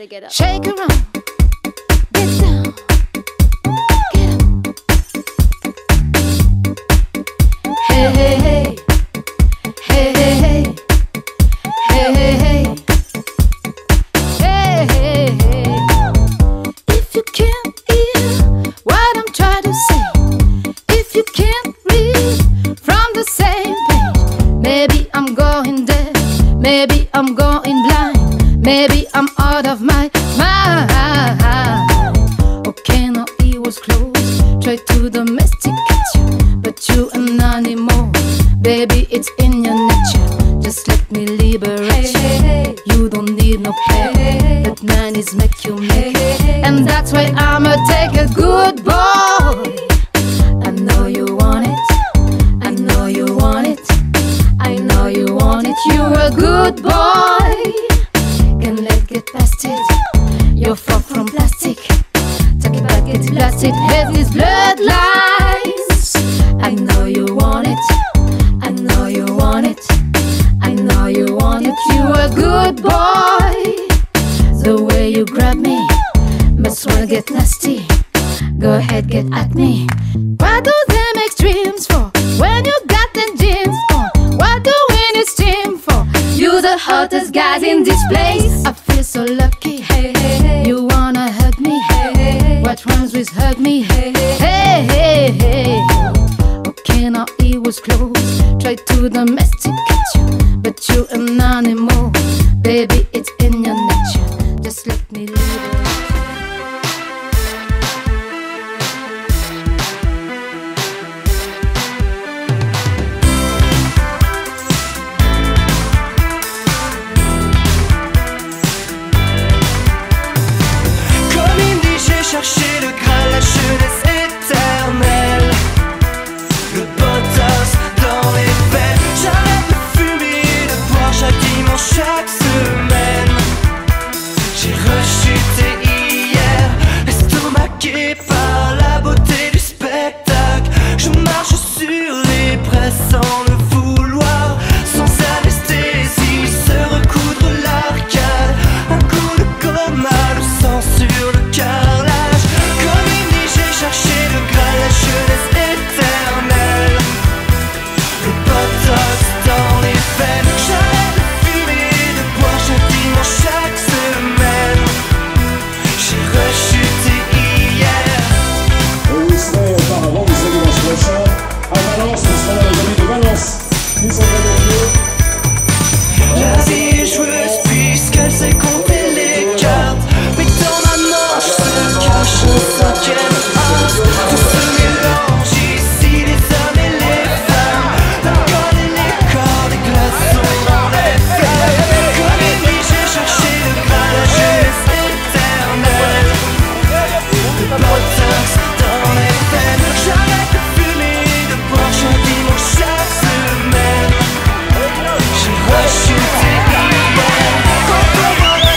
gotta get up. Shake around, get down, get up. Hey, hey, hey, hey, hey, hey, hey, hey, hey, hey, hey, hey. If you can't hear what I'm trying to say, if you can't read from the same page, maybe I'm going deaf, maybe I'm going blind, maybe I'm out of my mind. Okay, now it was close, try to domesticate you, but you an animal, baby, it's in your nature. Just let me liberate you. You don't need no play, but mine is make you make, and that's why I'ma take a good boy. I know you want it, I know you want it, I know you want it. You're a good boy, can let get past it. You're far from plastic, talk about get blasted. Have these bloodlines. I know you want it, I know you want it, I know you want it. You're a good boy. The way you grab me, must wanna get nasty. Go ahead, get at me. What do them extremes for? When you got the jeans on, what do we need steam for? You the hottest guys in this place. I feel so lucky. Hey, hey, hey. You wanna hug me? Hey, hey, hey. What rhymes with hug me? Hey, hey, hey, hey. Okay, now it was close, try to domesticate you, but you an animal, baby, it's in your nature. Just let me live it. Chercher le Graal, la jeunesse éternelle, le botox dans les veines. J'arrête de fumer et de boire chaque dimanche, chaque semaine. J'ai rechuté hier, estomaqué par la beauté du spectacle. Je marche sur les braises sans le vouloir, sans anesthésie, se recoudre l'arcade. Un coup de coma, le sang sur le carrelage. Chercher le Graal, la jeunesse éternelle, le botox dans les veines. J'arrête de fumer et de boire chaque dimanche, chaque semaine. J'ai rechuté hier. Vous serez auparavant, vous savez, dimanche prochain à Valence, nous serons là, les amis de Valence. Nous sommes La vie est joueuse puisqu'elle sait compter les cartes, mais dans ma manche se cache un cinquième as. Tout se mélange ici, les hommes et les femmes, l'alcool et les corps, les glaçons dans les flammes. Comme une nuit j'ai cherché le Graal, la jeunesse éternelle, le botox dans les veines. J'arrête de fumer et de boire chaque dimanche, chaque semaine. J'ai rechuté hier. Quand on voit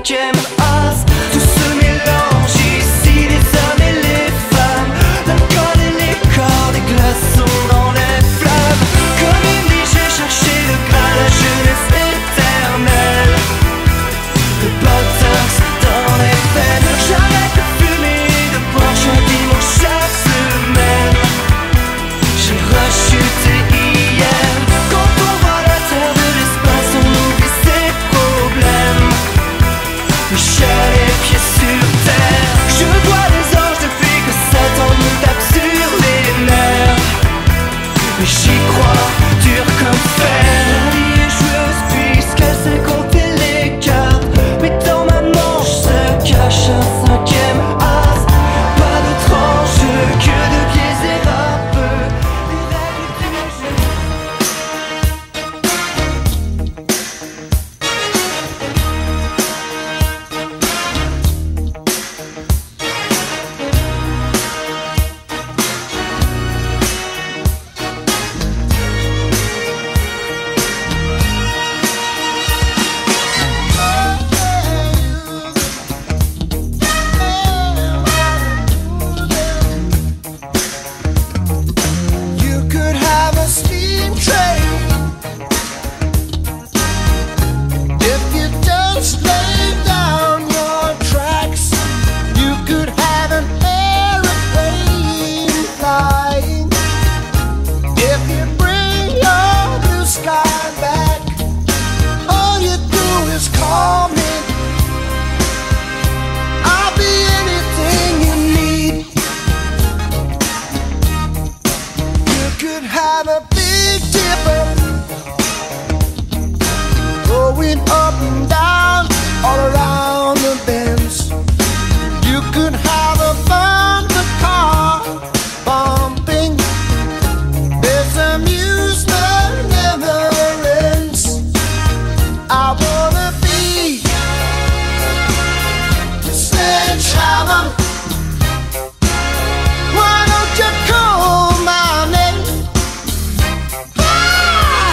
cinquième as. Tout se mélange ici, les hommes et les femmes, l'alcool et les corps, des glaçons dans les flammes. Comme il dit, j'ai cherché le graal, la jeunesse éternelle, le botox dans les veines. J'arrête de fumer, de boire chaque dimanche, chaque semaine. J'ai rechuté hier. Quand on voit la terre de l'espace, on oublie ses problèmes. J'ai les pieds sur terre. Je vois les anges depuis que Satan me tape sur les nerfs. Mais j'y crois, dur comme fer. La vie est joueuse puisqu'elle sait compter les cartes. Mais dans ma manche se cache un cinquième as. Pas d'autre enjeu que de biaiser un peu les règles du jeu. You could have a steam train if you just lay down your tracks. You could have an aeroplane flying if you bring your blue sky back. All you do is call me. I'll be anything you need. You could have a big dipper going up and down all around the bends. You could have a thunder car bumping. This amusement never ends. I wanna be the sledgehammer. Why don't you call my name?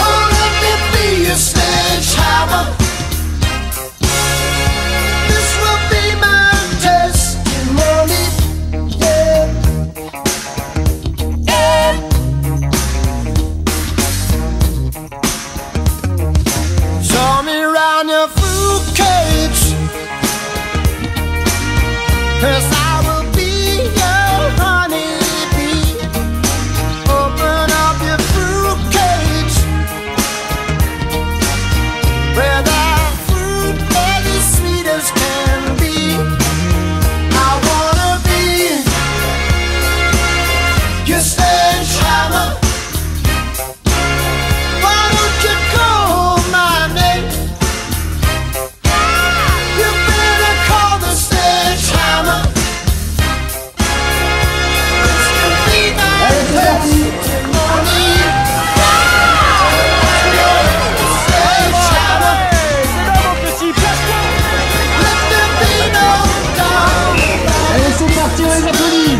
Oh, let me be your sledgehammer. This will be my testimony. Yeah. Yeah. Show me around your fruit cage, 'cause I will be your honeybee. Open up your fruit cage, where the fruit is as sweet as can be. I wanna be your sledgehammer. Why don't you call my name? You better call the sledgehammer. This could be my testimony. Sledgehammer. Let there be no doubt. Allez, c'est parti, on les applaudit.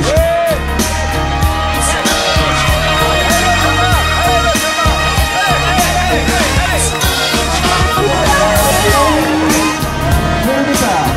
Bon départ.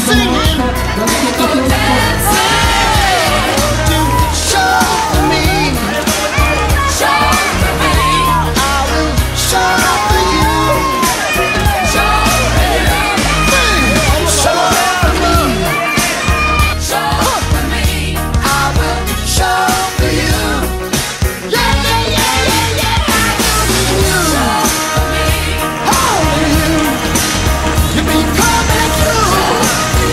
C'est You be coming through.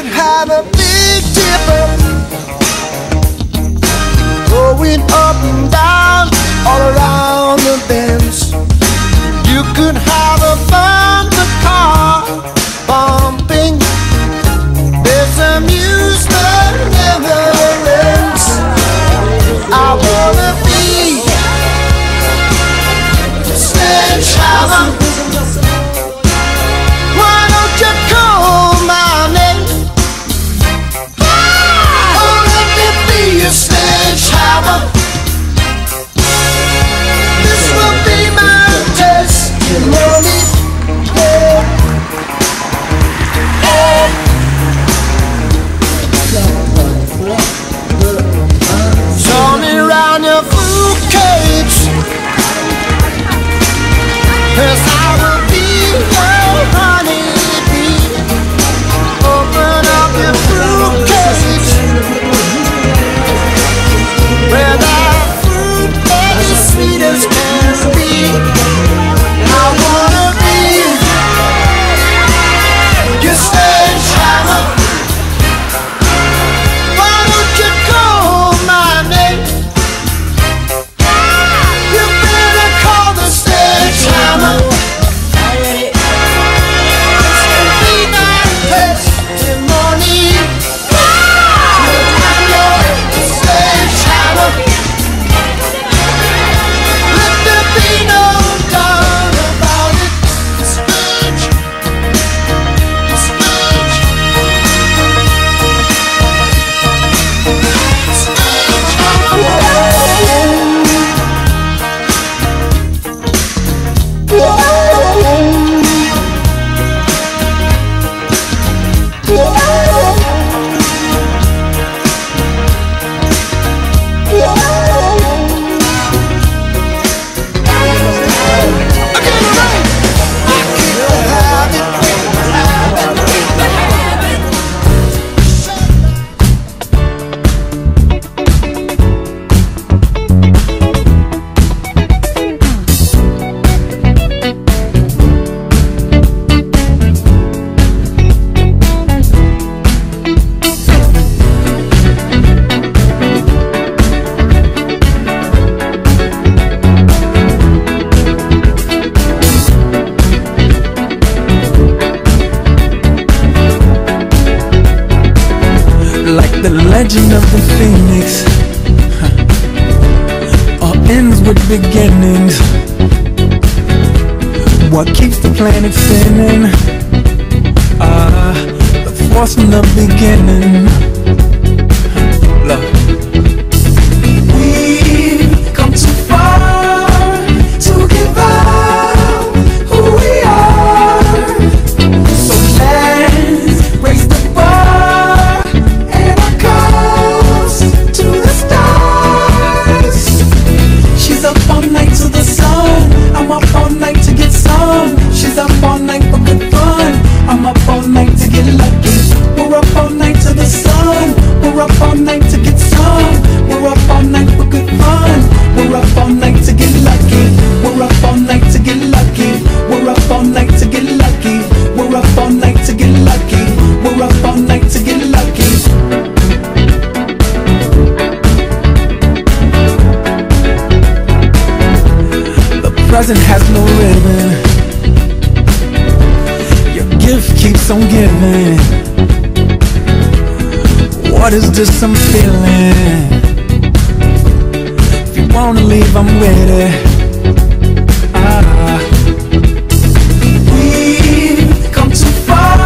could have a big dipper going up and down all around the bends. You could have a bumper car bumping. There's amusement never ends. I wanna be Sledgehammer. Why don't you call my name? Oh, let me be a sledgehammer. This will be my testimony. Oh, oh. Show me round your fruit cage, 'cause I will be your honeybee. Open up your fruit cage, where that fruit is sweet as can be. I wanna be your sledgehammer. Why don't you call my name? You better call the sledgehammer. This will be my testimony. I'm your sledgehammer. Let there be no doubt about it. Sledge, sledge, like the legend of the phoenix, all ends with beginnings. What keeps the planet spinning? The force from the beginning. Love. We've come too far to give up who we are. So let's raise the bar and our cups to the stars. She's up all night to the sun. I'm up all night to get some. She's up all night for good fun. I'm up all night to get lucky. We're up all night to the sun. We're up all night to get some. We're up all night for good fun. We're up all night to get lucky. We're up all night to get lucky. We're up all night to get lucky. We're up all night to get lucky. We're up all night to get lucky. The present has no ribbon. Your gift keeps on giving. What is this I'm feeling? If you wanna leave, I'm with it. We've come too far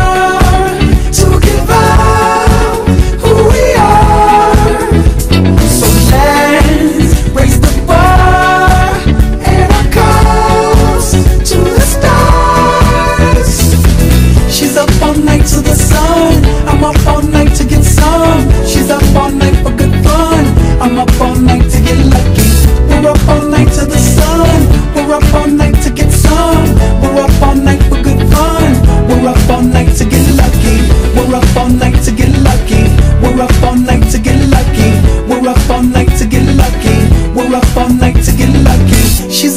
to give up who we are. So let's raise the bar and our cups to the stars. She's up all night to the sun. I'm up all night to get some. She's up all night for good fun. I'm up all night to get lucky. We're up all night to the sun.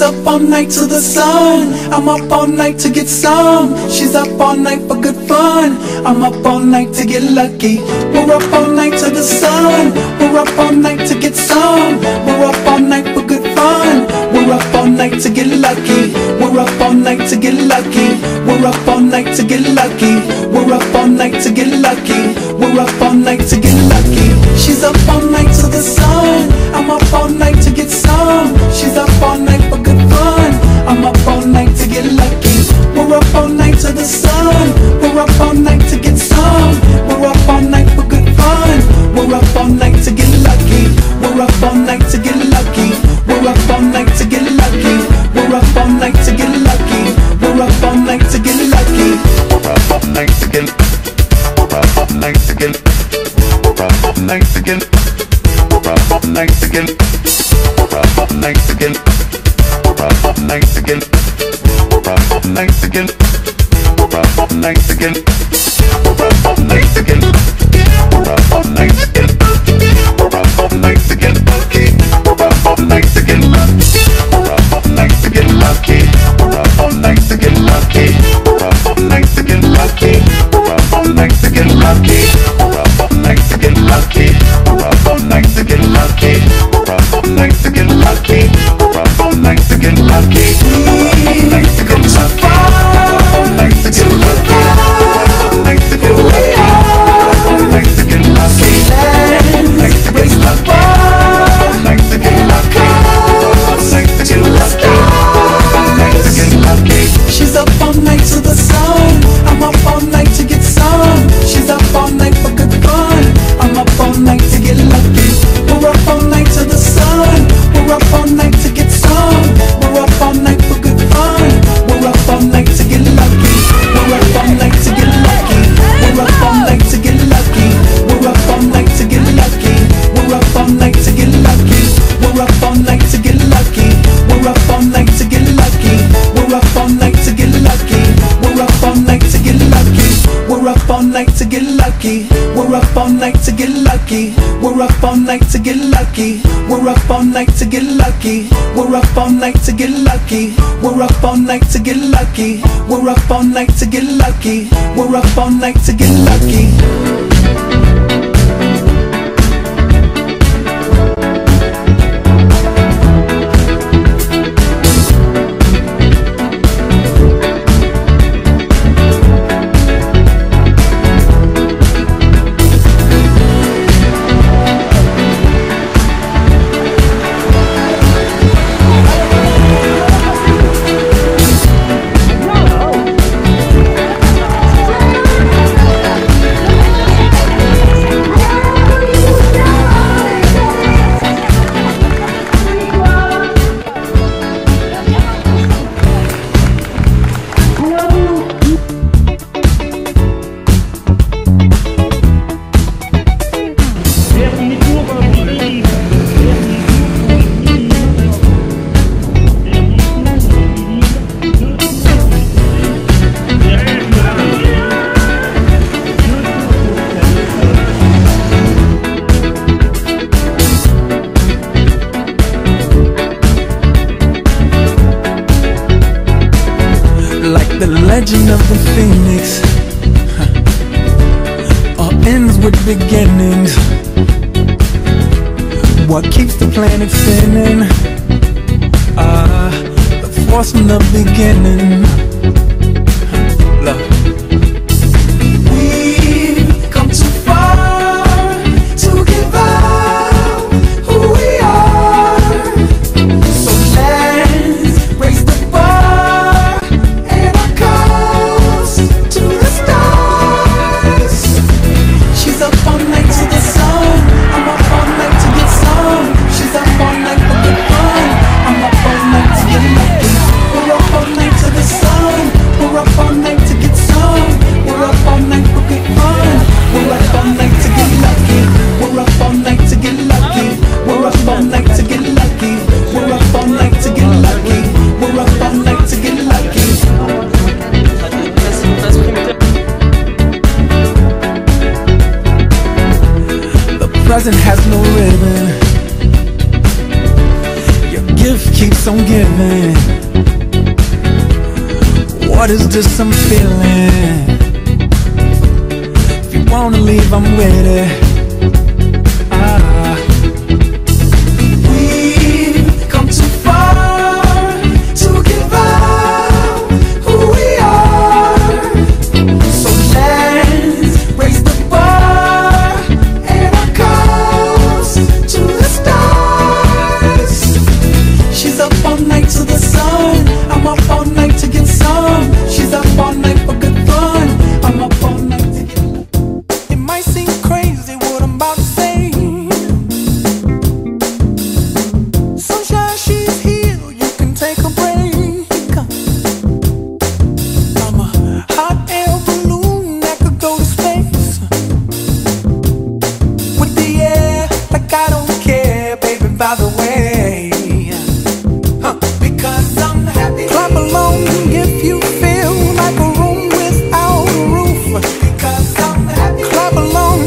up all night to the sun. I'm up all night to get some. She's up all night for good fun. I'm up all night to get lucky. We're up all night to the sun. We're up all night to get some. We're up all night for good fun. We're up all night to get lucky. We're up all night to get lucky. We're up all night to get lucky. We're up all night to get lucky. We're up all night to get lucky. She's up all night to the sun. I'm up all night to get some. She's up all night for good fun. I'm up all night to get lucky. We're up all night to the sun. We're up all night to get some. We're up all night for good fun. We're up all night to get lucky. We're up all night to get lucky. We're up all night to get lucky. We're up all night to get lucky. We're up all night to get lucky. We're up all night to get. We're up all night to get. We're up all night to get. We're up all night to get. We're up all night to get. We're up all night to get. We're up all night to get. We're up all night to get. We're up all night to get. We're up all night to get. We're up all night to get lucky. We're up all night to get lucky. We're up all night to get lucky. We're up all night to get lucky. We're up all night to get lucky. We're up all night to get lucky. We're up all night to get lucky. We're up all night to get lucky. We're up all night to get lucky. We're up all night to get lucky. We're up all night to get lucky. We're up all night to get lucky. We're up all night to get lucky. We're up all night to get lucky. We're up all night to get lucky. We're up all night to get lucky. We're up all night to get lucky. We're up all night to get lucky. She's up all night to the sun. I'm up all night to get some. She's up all night for good fun. I'm up all night to get lucky. We're up all night to the sun. We're up all night to get some. We're up all night for good fun. We're up all night to get lucky. We're up all night to get lucky. We're up all night to get lucky. We're up all night to get lucky. We're up all night to get lucky. We're up all night to get lucky. We're up all night to get lucky. We're up all night to get lucky. We're up all night to get lucky. We're up all night to get lucky. We're up all night to get lucky. We're up all night to get lucky. We're up all night to get lucky. We're up all night to get lucky. We're up all night to get lucky. We're up all night to get lucky. We're up all night to get lucky. Like the legend of the phoenix, all ends with beginnings. What keeps the planet spinning? The force from the beginning. Love. We've come too far to give up who we are. So let's raise the bar and our cups to the stars. She's up all night to the sun. I'm up all night to get some. She's up all night for good fun. I'm up all night to get lucky. We're up all night to the sun. We're up all night to get some. We're up all night for good fun. We're up all night to get lucky. We're up all night to get lucky. We're up all night to get lucky. We're up all night to get lucky. We're up all night to get lucky. The present has no ribbon. Your gift keeps on giving. What is this I'm feeling? If you wanna leave, I'm with it. We've come too far to give up who we are. So let's raise the bar and our cups to the stars. She's up all night to the sun. I'm up all night to get some. She's up all night for good fun. I'm up all night to get. It might seem crazy what I'm about to say. Sunshine, she's here, you can take a break. I'm a hot air balloon that could go to space. With the air, like I don't care, baby, by the way. Because I'm happy. Clap along if you feel like a room without a roof. Because I'm happy. Clap along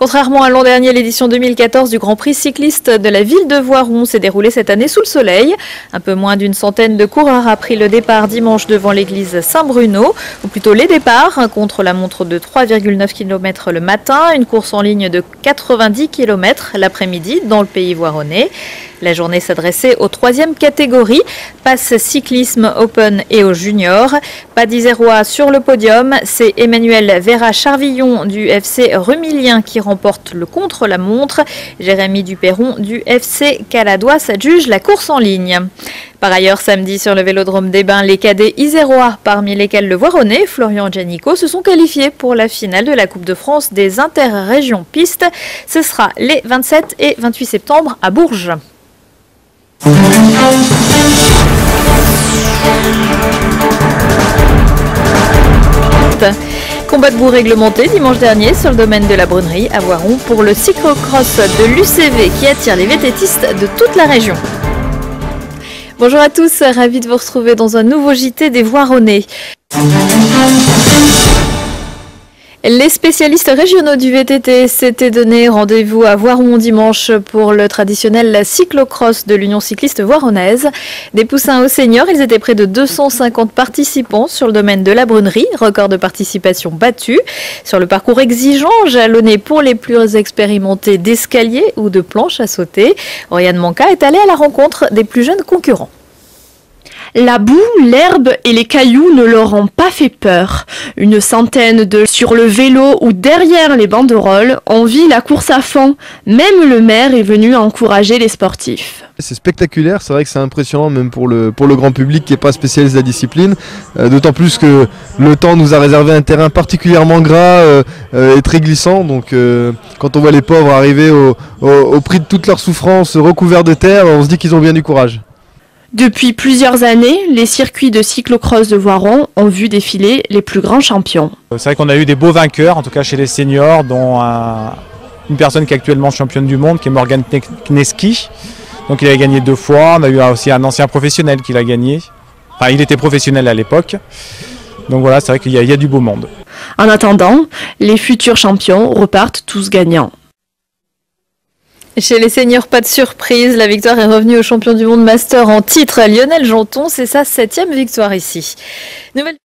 Contrairement à l'an dernier, l'édition 2014 du Grand Prix cycliste de la ville de Voiron s'est déroulée cette année sous le soleil. Un peu moins d'une centaine de coureurs a pris le départ dimanche devant l'église Saint-Bruno, ou plutôt les départs, un contre-la-montre de 3,9 km le matin, une course en ligne de 90 km l'après-midi dans le pays voironnais. La journée s'adressait aux 3e catégories, passe cyclisme open et aux juniors. Pas d'Isérois sur le podium, c'est Emmanuel Vera-Charvillon du FC Rumilien qui remporte le contre-la-montre. Jérémy Duperron du FC Caladois s'adjuge la course en ligne. Par ailleurs, samedi sur le vélodrome des Bains, les cadets isérois, parmi lesquels le Voironnais, Florian Giannico, se sont qualifiés pour la finale de la Coupe de France des interrégions pistes. Ce sera les 27 et 28 septembre à Bourges. Combat debout réglementé dimanche dernier sur le domaine de la Brunerie à Voiron pour le cyclocross de l'UCV qui attire les vététistes de toute la région. Bonjour à tous, ravi de vous retrouver dans un nouveau JT des Voironnais. Les spécialistes régionaux du VTT s'étaient donné rendez-vous à Voiron dimanche pour le traditionnel cyclocross de l'Union cycliste voironnaise. Des poussins aux seniors, ils étaient près de 250 participants sur le domaine de la Brunerie, record de participation battu. Sur le parcours exigeant, jalonné pour les plus expérimentés d'escaliers ou de planches à sauter, Oriane Manca est allée à la rencontre des plus jeunes concurrents. La boue, l'herbe et les cailloux ne leur ont pas fait peur. Une centaine de sur le vélo ou derrière les banderoles ont vu la course à fond. Même le maire est venu encourager les sportifs. C'est spectaculaire, c'est vrai que c'est impressionnant même pour le grand public qui n'est pas spécialiste de la discipline. D'autant plus que le temps nous a réservé un terrain particulièrement gras et très glissant. Donc quand on voit les pauvres arriver au prix de toute leur souffrance recouverts de terre, on se dit qu'ils ont bien du courage. Depuis plusieurs années, les circuits de cyclocross de Voiron ont vu défiler les plus grands champions. C'est vrai qu'on a eu des beaux vainqueurs, en tout cas chez les seniors, dont une personne qui est actuellement championne du monde, qui est Morgan Kneski. Donc il a gagné 2 fois. On a eu aussi un ancien professionnel qui l'a gagné. Enfin, il était professionnel à l'époque. Donc voilà, c'est vrai qu'il y a du beau monde. En attendant, les futurs champions repartent tous gagnants. Chez les seniors, pas de surprise, la victoire est revenue au champion du monde master en titre, Lionel Janton, c'est sa 7e victoire ici. Nouvelle...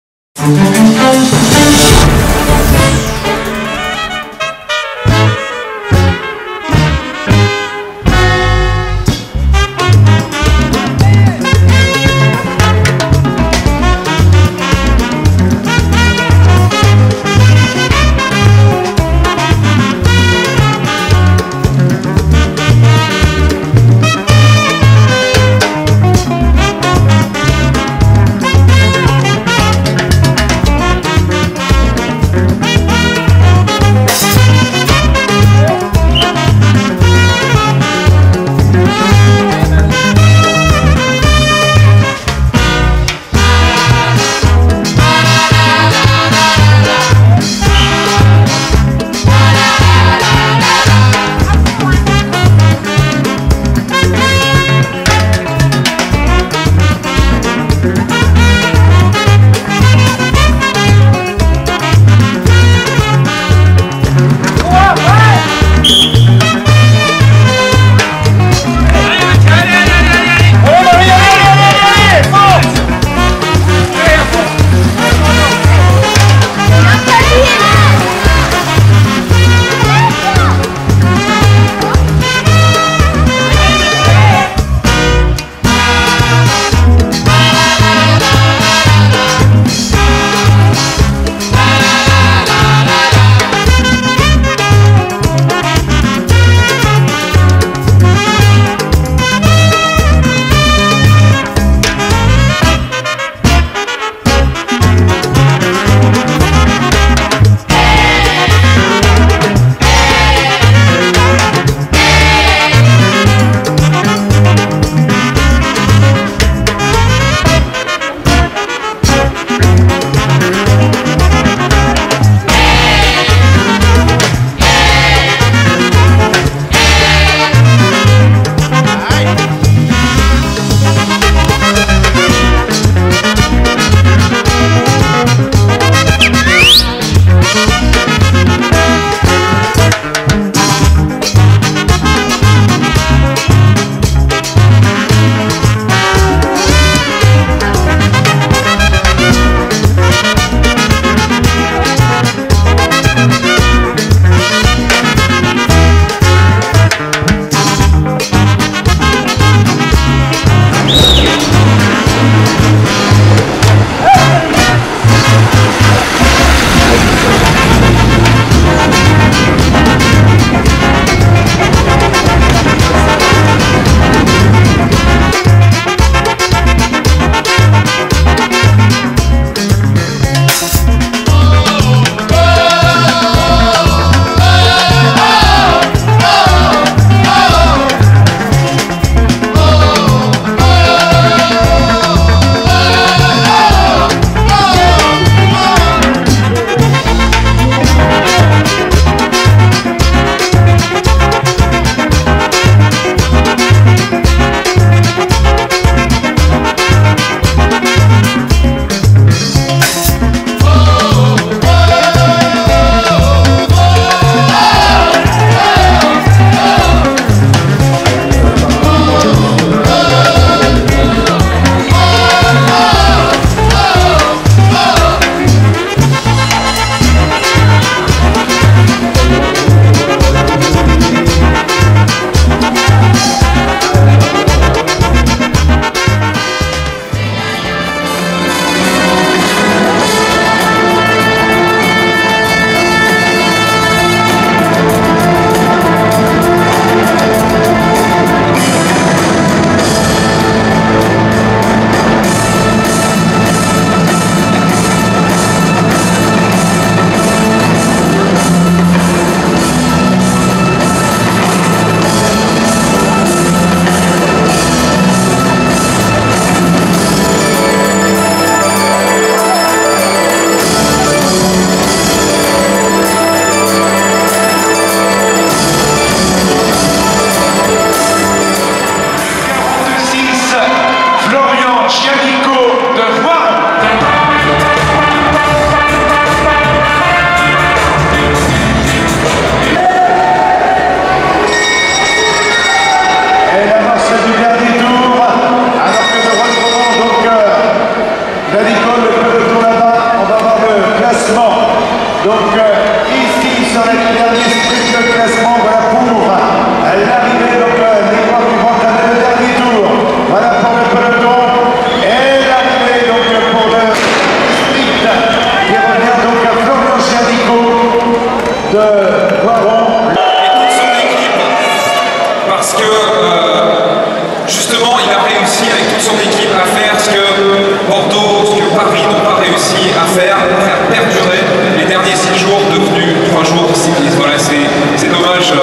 coach.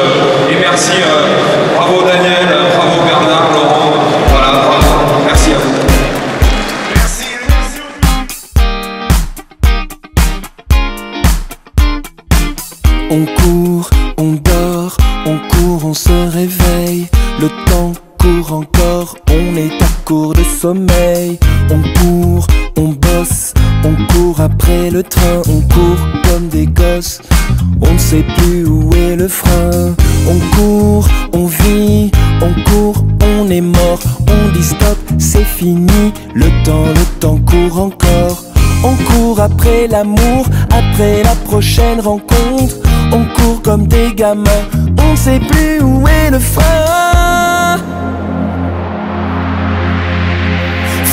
Et merci, bravo Daniel, bravo Bernard, Laurent, voilà, bravo, merci à vous. On court, on dort, on court, on se réveille. Le temps court encore, on est à court de sommeil. On court, on bosse, on court après le train. On court comme des gosses, on ne sait plus où est le frein. On court, on vit, on court, on est mort. On dit stop, c'est fini, le temps court encore. On court après l'amour, après la prochaine rencontre. On court comme des gamins, on ne sait plus où est le frein.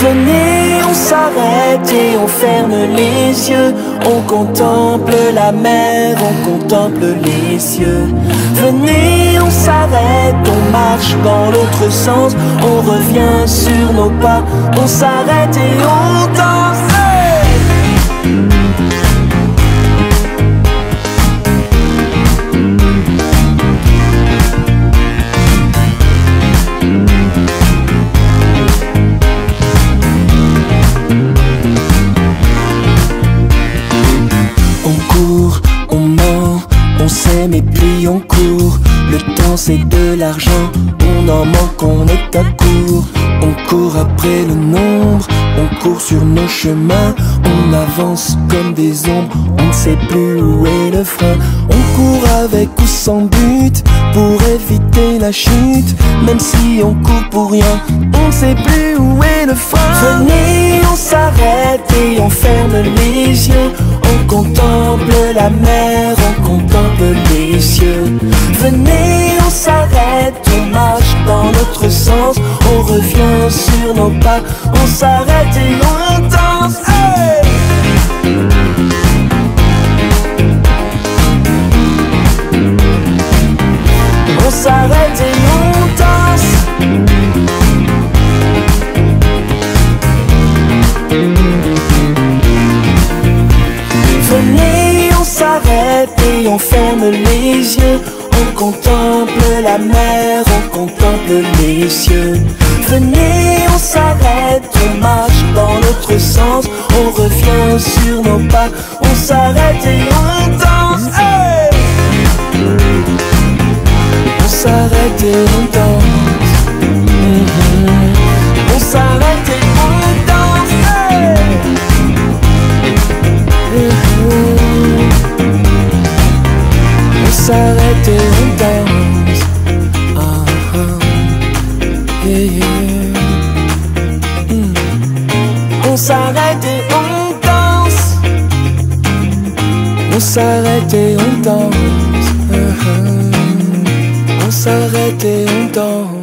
Venez, on s'arrête et on ferme les yeux. On contemple la mer, on contemple les cieux. Venez, on s'arrête, on marche dans l'autre sens. On revient sur nos pas, on s'arrête et on danse. Et puis on court, le temps c'est de l'argent, on en manque, on est à court. On court après le nombre, on court sur nos chemins. On avance comme des ombres, on ne sait plus où est le frein. On court avec ou sans but, pour éviter la chute. Même si on court pour rien, on ne sait plus où est le frein. Venez, on s'arrête et on ferme les yeux. On contemple la mer, on contemple les cieux. Venez, on s'arrête, on marche dans notre sens. On revient sur nos pas, on s'arrête et on danse. Hey! On s'arrête et on danse. Venez, on s'arrête et on ferme les yeux. On contemple la mer, on contemple les cieux. Venez, on s'arrête, on marche dans l'autre sens. On revient sur nos pas, on s'arrête et on danse. Hey! On s'arrête et on danse. On s'arrête et on danse. Hey! On s'arrête et on danse. Yeah, yeah. On s'arrête et on danse. On s'arrête et on danse. On s'arrête et on danse.